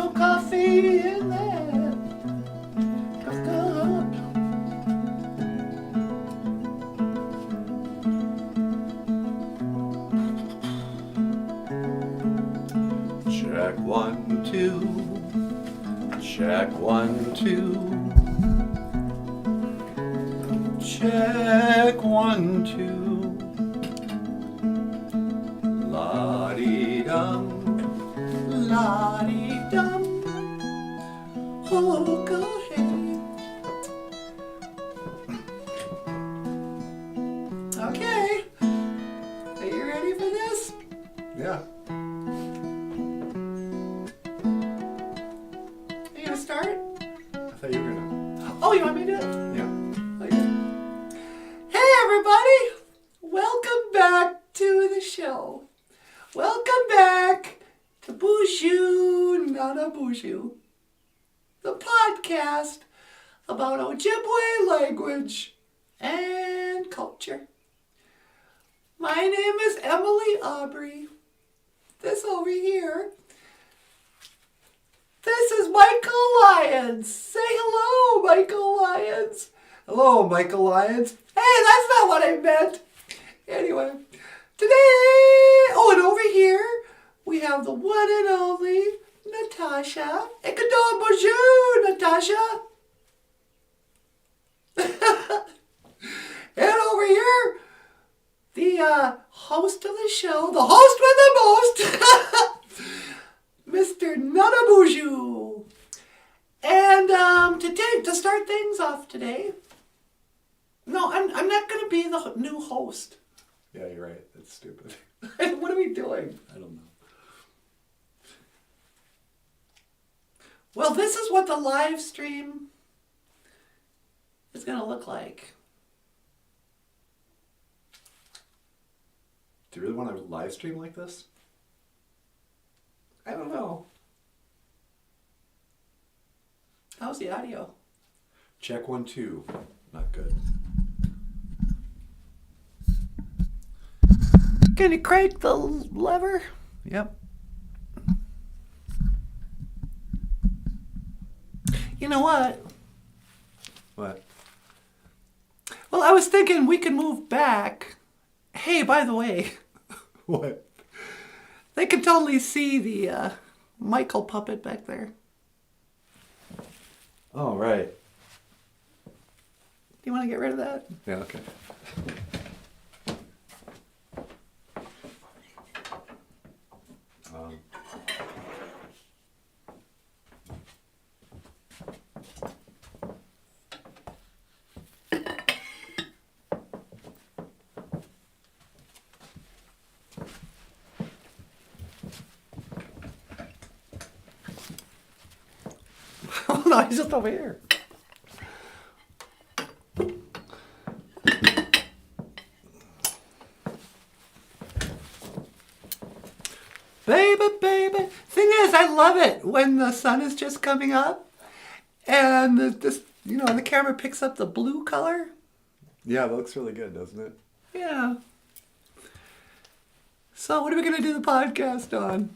no coffee in that cup. Check 1, 2. Check 1, 2. Check 1, 2. La-dee-dum, la-dee-dum. Oh, go ahead. Okay. Are you ready for this? Yeah. You gonna start? I thought you were gonna. Oh, you want me to do it? Yeah. Okay. Hey, everybody! Welcome back to the show. Welcome back to BOOZHOO, NANABOOZHOO, the podcast about Ojibwe language and culture. My name is Emily Aubrey. This over here, this is Michael Lyons. Say hello, Michael Lyons. Hello, Michael Lyons. Hey, that's not what I meant. Anyway, today, and over here, we have the one and only Natasha. NANABOOZHOO, Natasha. And over here, the host of the show, the host with the most, Mr. NANABOOZHOO. And to start things off today, no, I'm not going to be the new host. Yeah, you're right. That's stupid. What are we doing? I don't know. Well, this is what the live stream is going to look like. Do you really want to live stream like this? I don't know. How's the audio? Check 1, 2. Not good. Can you crank the lever? Yep. You know what? What? Well, I was thinking we could move back. Hey, by the way. What? They can totally see the Michael puppet back there. Oh, right. Do you want to get rid of that? Yeah, okay. Oh no, he's just over here. Baby, baby. Thing is, I love it when the sun is just coming up and the camera picks up the blue color. Yeah, it looks really good, doesn't it? Yeah. So what are we going to do the podcast on?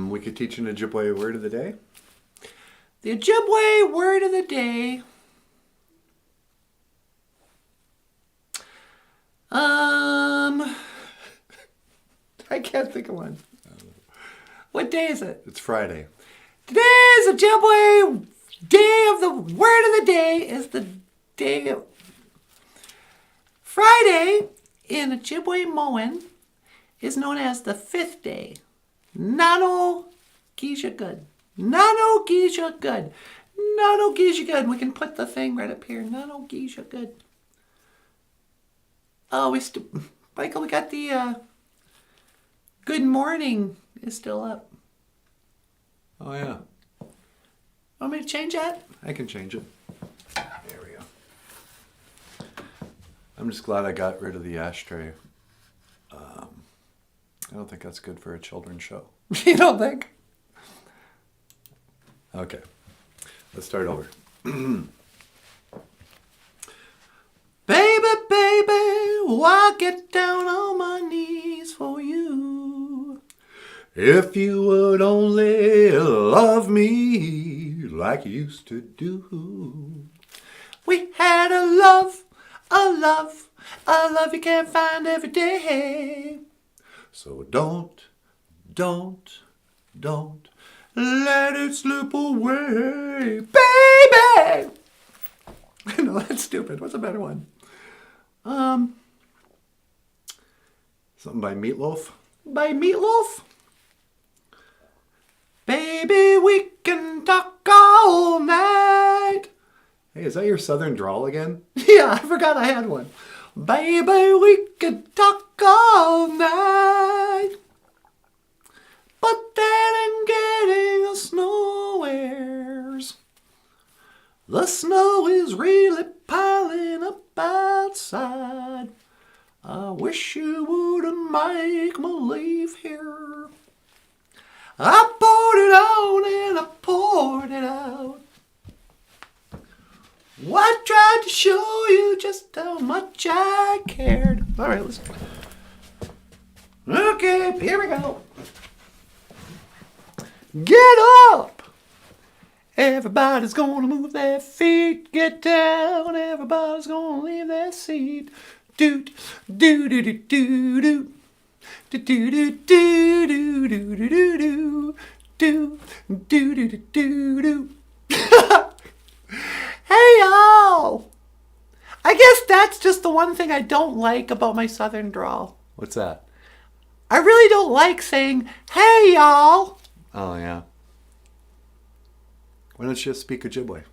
We could teach an Ojibwe word of the day. The Ojibwe word of the day. I can't think of one. What day is it? It's Friday. Today's Ojibwe day of the word of the day is the day of Friday in Ojibwe Moan is known as the 5th day. Nano Geisha Good. Nano Geisha Good. Nano Geisha Good. We can put the thing right up here. Nano Geisha Good. Oh, Michael, we got the good morning is still up. Oh, yeah. Want me to change that? I can change it. There we go. I'm just glad I got rid of the ashtray. I don't think that's good for a children's show. You don't think? Okay. Let's start over. Baby, baby, why get down on my knees for you? If you would only love me like you used to do. We had a love you can't find every day. So don't let it slip away, baby. No, that's stupid. What's a better one? Something by Meatloaf. By Meatloaf? Baby, we can talk all night. Hey, is that your southern drawl again? Yeah, I forgot I had one. Baby, we can talk all night. But that ain't getting us nowheres. The snow is really piling up outside. I wish you wouldn't make me leave here. I poured it on and I poured it out. I tried to show you just how much I cared. All right, let's go. Okay, here we go. Get up! Everybody's gonna move their feet. Get down. Everybody's gonna leave their seat. Doot, doo doo doo doo doo. Do do do do do do do do do do do do do. Hey y'all! I guess that's just the one thing I don't like about my southern drawl. What's that? I really don't like saying, hey y'all! Oh yeah. Why don't you just speak Ojibwe?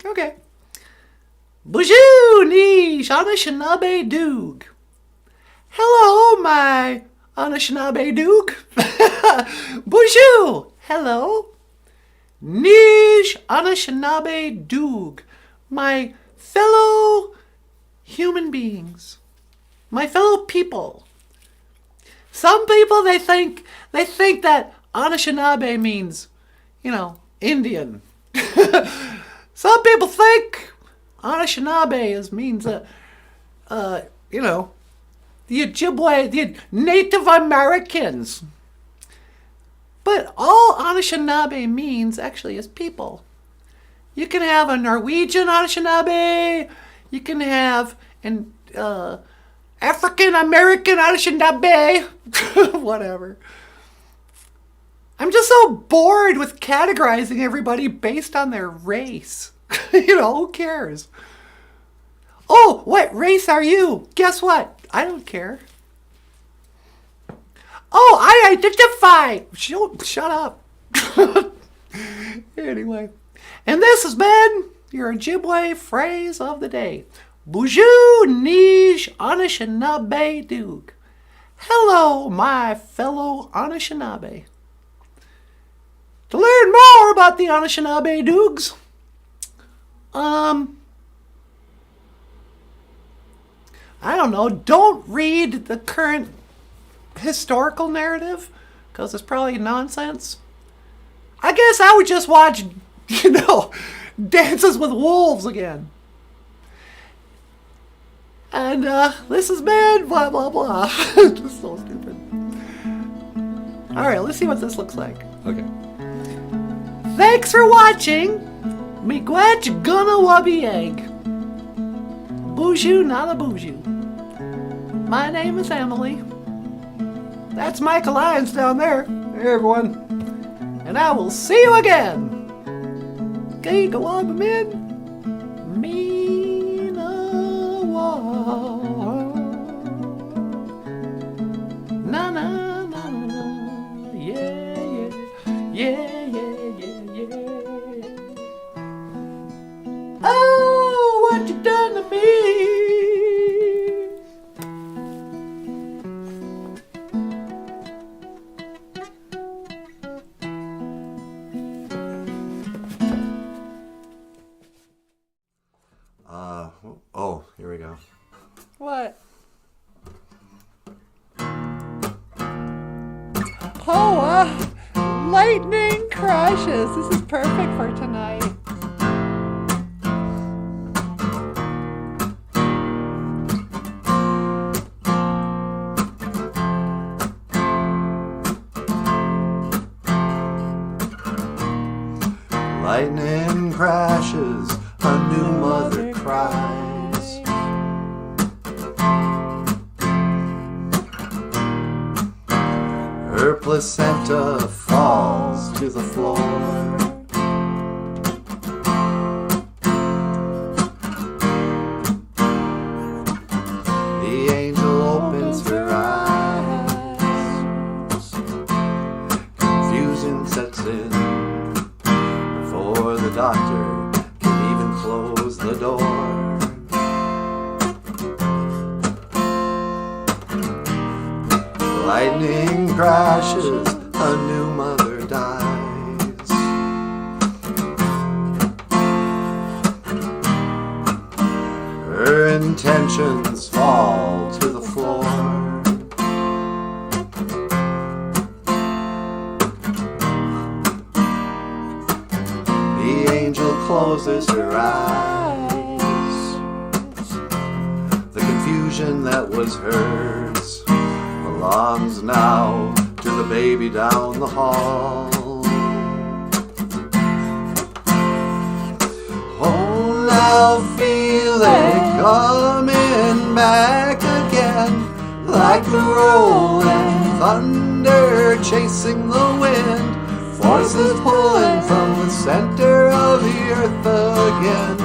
Okay. BOOZHOO ni Anishinaabe Doog. Hello, my Anishinaabe Doog. BOOZHOO. Hello. Nish Anishinaabe Doog. My fellow human beings. My fellow people. Some people, they think that Anishinaabe means, Indian. Some people think Anishinaabe means, the Ojibwe, the Native Americans. But all Anishinaabe means actually is people. You can have a Norwegian Anishinaabe. You can have an African American Anishinaabe. Whatever. I'm just so bored with categorizing everybody based on their race. Who cares? Oh, what race are you? Guess what? I don't care. Oh, I identify. Shut up. Anyway. And this has been your Ojibwe phrase of the day. BOOZHOO nish Anishinaabe Doog. Hello, my fellow Anishinaabe. To learn more about the Anishinaabe Doogs, I don't know, don't read the current historical narrative, because it's probably nonsense. I guess I would just watch, Dances with Wolves again. And this has been blah, blah, blah. Just so stupid. Alright, let's see what this looks like. Okay. Thanks for watching. Miigwech gonna wubby egg. BOOZHOO, NANABOOZHOO. My name is Emily. That's Michael Lyons down there. Hey everyone. And I will see you again. Okay, go on, men. Na na na na, yeah yeah yeah yeah yeah yeah. Oh, what you done to me? Oh, here we go. What? Oh, lightning crashes. This is perfect for tonight. Lightning crashes, a new mother cries. Her placenta falls to the floor. The angel opens her eyes. Confusion sets in before the doctor can even close the door. Lightning crashes, a new mother dies. Her intentions fall to the floor. The angel closes her eyes. The confusion that was hers belongs now to the baby down the hall. Oh, now feel it coming back again, like the rolling thunder chasing the wind, forces pulling from the center of the earth again.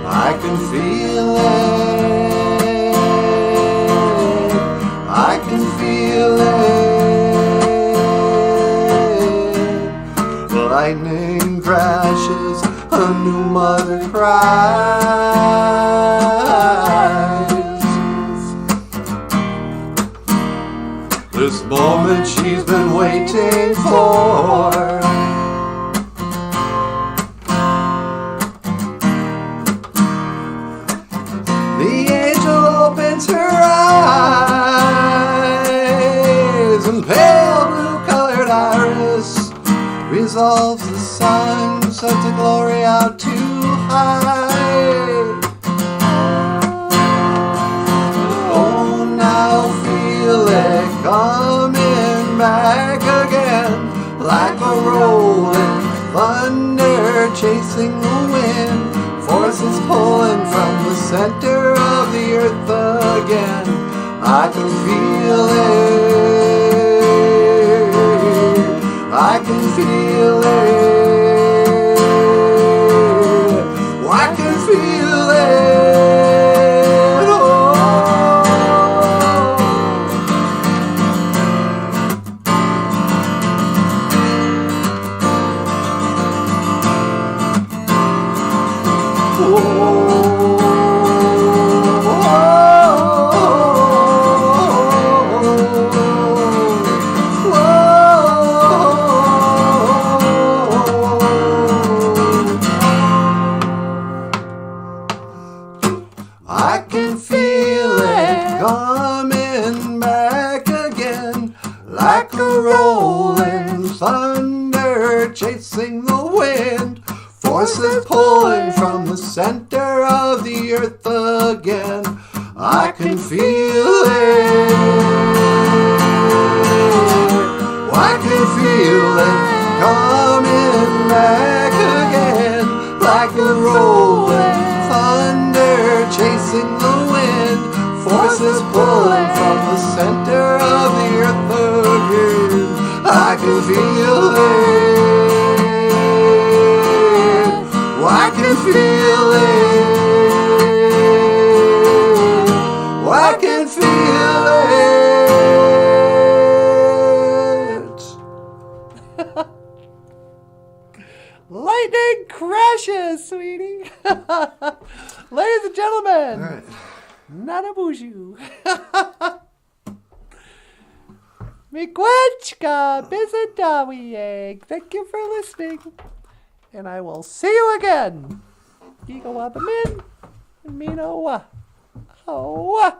I can feel it, I can feel it. Lightning crashes, a new mother cries. This moment she's been waiting for. The angel opens her eyes, and pale blue-colored iris resolves the sun, sets the glory out too high. Oh, now feel it coming back again, like a rolling thunder chasing the wind, forces pulling from the center of the earth again. I can feel it, I can feel it, I can feel it, oh. I can feel it coming back again, like a rolling thunder chasing the wind, forces pulling from the center of the earth again. I can feel it, I can feel it coming back again, like a rolling thunder chasing the wind, forces pulling from the center of the earth again. I can feel it, I can feel it, I can feel it. Lightning crashes, sweetie. Ladies and gentlemen, All right. NANABOOZHOO. Miigwechka Bizadawieg. Thank you for listening. And I will see you again. Gigawabamin. Mino. Oh.